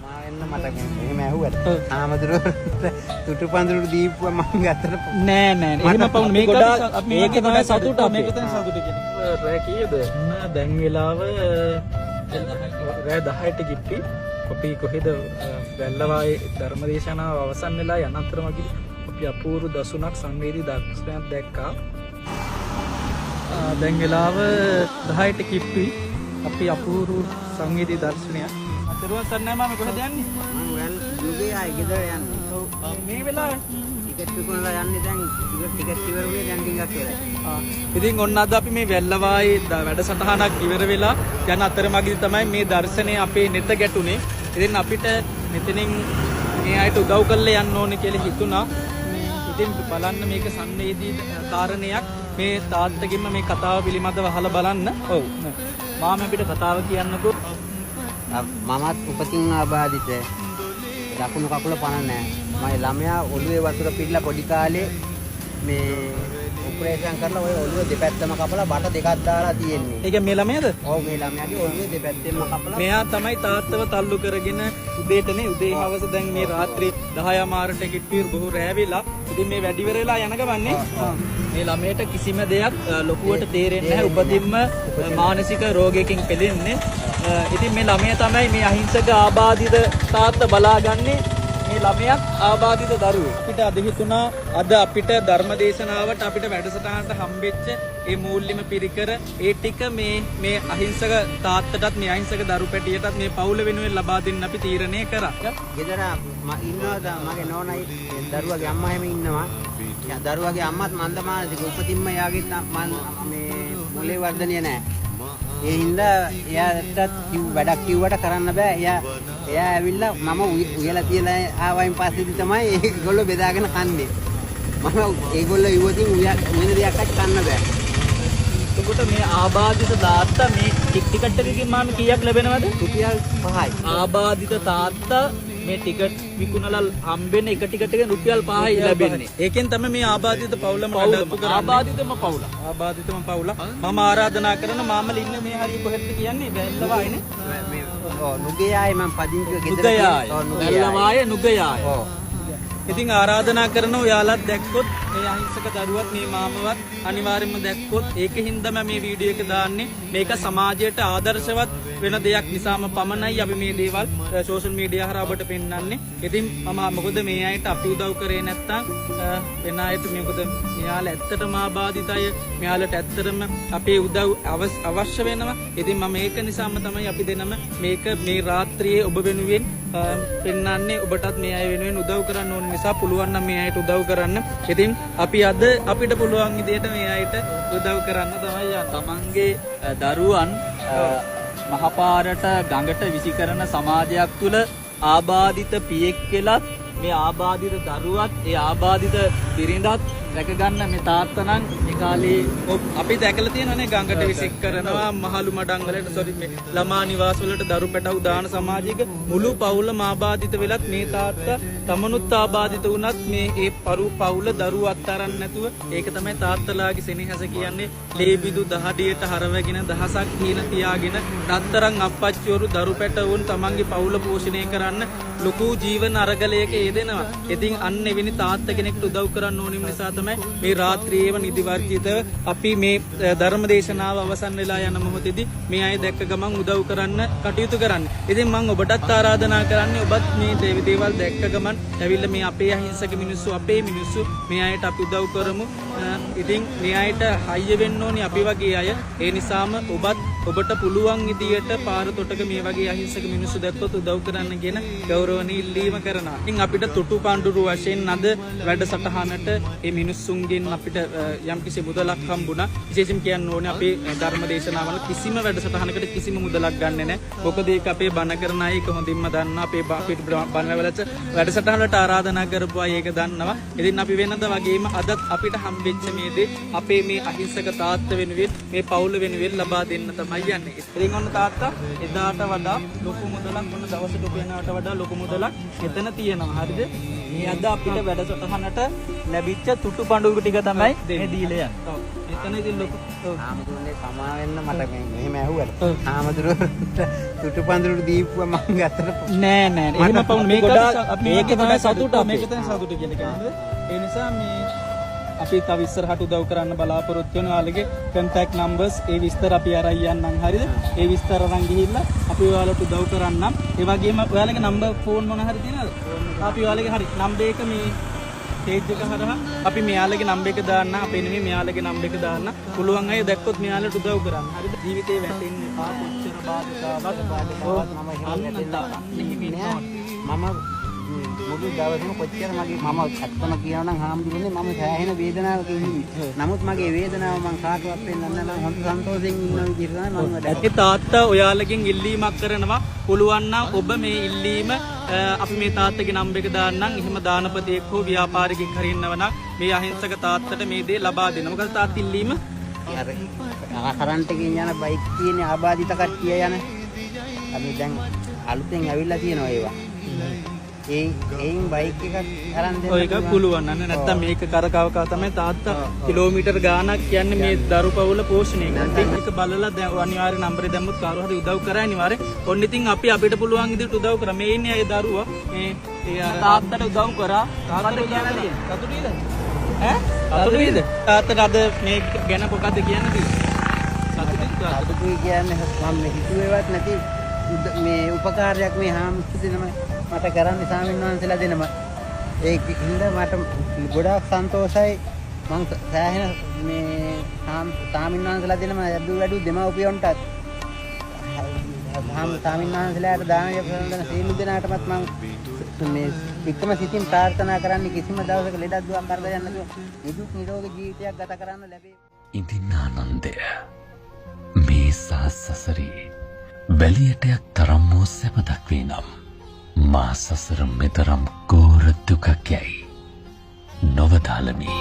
සමාවෙන්න මට එහෙම ඇහුවද? ආමතුරු තුටු පඳුරු දීපුවා මම ගත්තට නෑ නෑ එහෙම පවුන මේක මේක තමයි සතුට මේක තමයි සතුට කියන්නේ. රෑ කීයද? දැන් වෙලාව රෑ 10ට කිප්පි. අපි කොහෙද වැල්ලවායේ ධර්මදේශනාව අවසන් වෙලා යන අතරමඟදී අපි අපූර්ව දසුණක් සංවේදී දර්ශනයක් දැක්කා. දැන් වෙලාව 10ට කිප්පි. අපි අපූර්ව සංවේදී දර්ශනයක්. අතරුවන් සන්නෑ මම කොහෙද යන්නේ? මම වැල් දුගේ ආයි ගෙදර යන්නේ. ඔව් මේ වෙලාවේ ටිකට් විකුණලා යන්නේ දැන් ටිකට් ඉවරුනේ දැන් ටිකක් වෙලා. ඉතින් ඔන්න අද අපි මේ වැල්ලවායේ වැඩසටහනක් ඉවර වෙලා යන අතරමඟදී තමයි මේ දර්ශනය අපේ නෙත ගැටුනේ. ඉතින් අපිට මෙතනින් මේ අයට උදව් කරලා යන්න ඕනේ කියලා හිතුණා. ඉතින් බලන්න මේක සංවේදී කාරණයක්. මේ තාත්තගෙන්ම මේ කතාව පිළිබඳව අහලා බලන්න. ඔව්. මාම අපිට කතාව කියන්නකෝ. මමත් උපතින් ආබාධිත. දකුණු කකුල පණ නැහැ. මගේ ළමයා ඔළුවේ වතුර පිරලා පොඩි කාලේ මේ ඔපරේෂන් කරලා ඔය ඔළුව දෙපැත්තම කපලා බට දෙකක් දාලා තියෙන්නේ. ඒක මේ ළමයාද? ඔව් මේ ළමයාගේ ඔළුවේ දෙපැත්තෙම කපලා. මෙයා තමයි තාත්තව තල්ලු කරගෙන උදේටනේ උදේ හවස දැන් මේ රාත්‍රී 10 මාරට කිට්ටියු බොහෝ රැවිලා. ඉතින් මේ වැඩි වෙරලා යන ගමන්නේ මේ ළමයට කිසිම දෙයක් ලොකුවට තේරෙන්නේ නැහැ. උපතින්ම මානසික රෝගයකින් පෙළෙන්නේ. ඉතින් මේ ළමයා තමයි මේ අහිංසක ආබාධිත තාත්තා බලාගන්නේ. මේ ළමයක් ආබාධිත දරුවෙක්. අපිට අද හිතුණා අද අපිට ධර්මදේශනාවට අපිට වැඩසටහනට හම්බෙච්ච ඒ මූල්‍යම පිරිකර ඒ ටික මේ අහිංසක තාත්තටත් මේ අහිංසක දරු පැටියටත් මේ පවුල වෙනුවෙන් ලබා දෙන්න අපි තීරණය කරා. ගෙදර ඉන්නවා මගේ නෝනයි දරුවගේ අම්මා හැම ඉන්නවා. දරුවගේ අම්මත් මන්දමානසික උපතින්ම යාගෙත් මේ මොලේ වර්ධනය නැහැ. ඒ හින්දා එයාට වැඩක් කිව්වට කරන්න බෑ. එයා ඇවිල්ලා මම උයලා තියලා ආවයින් පස්සේදී තමයි ඒගොල්ලෝ බෙදාගෙන කන්නේ. මම ඒගොල්ලෝ ඉවතින් උයන දෙයක්වත් කන්න බෑ. එතකොට මේ ආබාධිත තාත්තා මේ ටිකට් එකකින් මාම කීයක් ලැබෙනවද? රුපියල් 5යි. ආබාධිත තාත්තා මේ ටිකට් විකුණලා හම්බෙන එක ටිකට් එකෙන් රුපියල් 5යි ලැබෙන්නේ. ඒකෙන් තමයි මේ ආබාධිත පවුලම නඩත්තු කරන්නේ. ආබාධිතම පවුල. ආබාධිතම පවුල. මම ආරාධනා කරන මාමල ඉන්න මේ හරිය කොහෙද කියන්නේ? වැල්ලවායනේ. මේ නුගයායි මම පදිංචිව ගෙදර වැල්ලවායේ නුගයාය. ඔව්. ඉතින් ආරාධනා කරනවා ඔයාලත් දැක්කොත් මේ අහිංසක දරුවත් මේ මාමවත් අනිවාර්යයෙන්ම දැක්කොත් ඒකින්දම මේ වීඩියෝ එක දාන්නේ. මේක සමාජයට ආදර්ශවත් වෙන දෙයක් නිසාම පමණයි අපි මේ දේවල් සෝෂල් මීඩියා හරහා ඔබට පෙන්වන්නේ. ඉතින් මම මොකද මේ අයට අපි උදව් කරේ නැත්තම් වෙන අයට මොකද මෙයාලා ඇත්තටම ආබාධිතය. මෙයාලට ඇත්තටම අපේ උදව් අවශ්‍ය වෙනවා. ඉතින් මම ඒක නිසාම තමයි අපි දෙනම මේක මේ රාත්‍රියේ ඔබ වෙනුවෙන් පෙන්වන්නේ. ඔබටත් මේ අය වෙනුවෙන් උදව් කරන්න ඕන නිසා පුළුවන් නම් මේ අයට උදව් කරන්න. ඉතින් අපි අද අපිට පුළුවන් විදිහට මේ අයට උදව් කරන්න තමයි තමන්ගේ දරුවන් මහපාරට ගඟට විසි කරන සමාජයක් තුළ ආබාධිත පියෙක් වෙලත් මේ ආබාධිත දරුවත් ඒ ආබාධිත බිරිඳත් රැකගන්න මේ තාත්තා නම් ඒ කාලේ අපි දැකලා තියෙනවානේ ගඟට විසික් කරනවා මහලු මඩම් වලට මේ ළමා නිවාස වලට දරු පැටවු දාන සමාජයක මුළු පවුලම ආබාධිත වෙලත් මේ තාත්තා තමනුත් ආබාධිත වුණත් මේ ඒ පවුල දරුවෝ අත්තරන් නැතුව ඒක තමයි තාත්තලාගේ සෙනෙහස කියන්නේ. ලේබිදු දහඩියට හරවගෙන දහසක් හීන තියාගෙන රත්තරන් අප්පච්චිවරු දරු පැටවුන් තමන්ගේ පවුල පෝෂණය කරන්න ලොකු ජීවන අරගලයක යෙදෙනවා. ඉතින් අන්න එවැනි තාත්තා කෙනෙක්ට උදව් කරන්න ඕනෙම නිසා තමයි මේ රාත්‍රියේම නිදි වර්ජිතව අපි මේ ධර්ම දේශනාව අවසන් වෙලා යන මොහොතේදී මේ අය දැක්ක ගමන් උදව් කරන්න කටයුතු කරන්න. ඉතින් මම ඔබටත් ආරාධනා කරන්නේ ඔබත් මේ දේවල් දැක්ක ගමන් ඇවිල්ලා මේ අපේ අහිංසක මිනිස්සු අපේ මිනිස්සු මේ අයට අපි උදව් කරමු. ඉතින් මේ අයට හයිය වෙන්න ඕනේ අපි වගේ අය. ඒ නිසාම ඔබට පුළුවන් විදියට පාර තොටක මේ වගේ අහිංසක මිනිස්සු දැක්කොත් උදව් කරන්න කියන ගෞරවණීය ඉල්ලීම කරනවා. ඉතින් අපිට තුටු පඬුරු වශයෙන් අද වැඩසටහනට මේ මිනිස්සුන්ගෙන් අපිට යම්කිසි මුදලක් හම්බුණා. විශේෂයෙන් කියන්න ඕනේ අපේ ධර්ම දේශනාවල කිසිම වැඩසටහනකට කිසිම මුදලක් ගන්නෙ නැහැ. මොකද ඒක අපේ බණ කරන අය ඒක හොඳින්ම දන්නවා. අපේ අපිට බණ වලට වැඩසටහනට ආරාධනා කරපු අය ඒක දන්නවා. ඉතින් අපි වෙනද වගේම අදත් අපිට හම්බෙච්ච මේ දේ අපේ මේ අහිංසක තාත්තා වෙනුවෙන් මේ පවුල වෙනුවෙන් ලබා දෙන්න තමයි යන්නේ. ඉතින් ඔන්න තාත්තා එදාට වඩා ලොකු මුදලක් ඔන්න දවසට උපයනවට වඩා ලොකු මුදලක් එතන තියෙනවා. හරිද? මේ අද අපිට වැඩසටහනට ලැබිච්ච තුටු පඬුරු ටික තමයි මේ දීලා යන්නේ. ඔව්. එතන ඉතින් ලොකු ආමතුරුනේ සමා වෙන්න මට මෙහෙම ඇහුවට. ආමතුරු තුටු පඳුරු දීපුවා මං ගත්තට නෑ නෑ. එහෙම පවුන මේක මේක තමයි සතුට. මේක තමයි සතුට කියලා කියන්නේ. ඒ නිසා මේ අපි තව ඉස්සරහට උදව් කරන්න බලාපොරොත්තු වෙන ඔයාලගේ contact numbers ඒ විස්තර අපි අරන් යන්නම්. හරිද? ඒ විස්තර අරන් ගිහිල්ලා අපි ඔයාලට උදව් කරන්නම්. ඒ වගේම ඔයාලගේ number phone මොන හරි තියෙනවද? අපි ඔයාලගේ හරි number එක මේ page එක හරහා අපි මෙයාලගේ number එක දාන්න. අපේ නෙමෙයි මෙයාලගේ number එක දාන්න. පුළුවන් අය දැක්කොත් මෙයාලට උදව් කරන්න. හරිද? ජීවිතේ වැටෙන්නේ කොච්චර බාධකාවක් මම මුළු දවසම කොච්චර මගේ මම ඇත්තම කියනවා නම් හාමුදුරනේ මම සෑහෙන වේදනාවක ඉන්නේ. නමුත් මගේ වේදනාව මම කාටවත් පෙන්නන්න නම් හොඳ සන්තෝෂයෙන් ඉන්න විදිහට තමයි මම වැඩ. ඒ තාත්තා ඔයාලගෙන් ඉල්ලීමක් කරනවා. පුළුවන් නම් ඔබ මේ ඉල්ලීම අපි මේ තාත්තගේ නම්බර් එක දාන්නම්. එහෙම දානපතියෙක් හෝ ව්‍යාපාරිකයෙක් හරි ඉන්නවනම් මේ අහිංසක තාත්තට මේ දේ ලබා දෙන්න. මොකද තාත්තා ඉල්ලීම අර කරන්ට් එකකින් යන බයික් තියෙන ආබාධිත කට්ටිය යන අපි දැන් අලුතෙන් ඇවිල්ලා තියෙනවා ඒවා. ඒයින් බයික් එකක් අරන් දෙන්න ඔය එක පුළුවන් නන්නේ නැත්තම් මේක කරකවකා තමයි තාත්තා කිලෝමීටර් ගාණක් කියන්නේ මේ දරු පවුල පෝෂණය කරන. ඒක බලලා දැන් අනිවාර්ය නම්බරේ දැම්මොත් කාරු හරි උදව් කරා අනිවාර්යෙන්. ඔන්න ඉතින් අපි අපිට පුළුවන් විදිහට උදව් කරා. මේ ඉන්නේ ඒ දරුවා මේ ඒ අර තාත්තට උදව් කරා. තාත්තට උදව් කරා. සතුටුයිද? ඈ? සතුටුයිද? තාත්තට අද මේ ගැන මොකද්ද කියන්න තියෙන්නේ? සතුටුයි කියන්නේ මම හිතුවේවත් නැති මේ උපකාරයක් මේ හාමුදුරුවෝ මට කරන්නේ ස්වාමීන් වහන්සේලා දෙනම ඒක හින්දා මට ගොඩාක් සන්තෝෂයි. මම සෑහෙන මේ ස්වාමීන් වහන්සේලා දෙනම වැඩි දෙමව්පියන්ටත් ස්වාමීන් වහන්සේලාට දානය කරන සියලු දෙනාටමත් මම මේ එකම සිතින් ප්‍රාර්ථනා කරන්නේ කිසිම දවසක ලෙඩක් දුක් කරදරයක් නැතුව නිදුක් නිරෝගී ජීවිතයක් ගත කරන්න ලැබේ. ඉදින් ආනන්දය මේ සසරේ වැලියටයක් තරම් වූ සැපතක් වේ නම් මා සසර මෙතරම් ගෝර දුකක් යයි නොවදාළමි.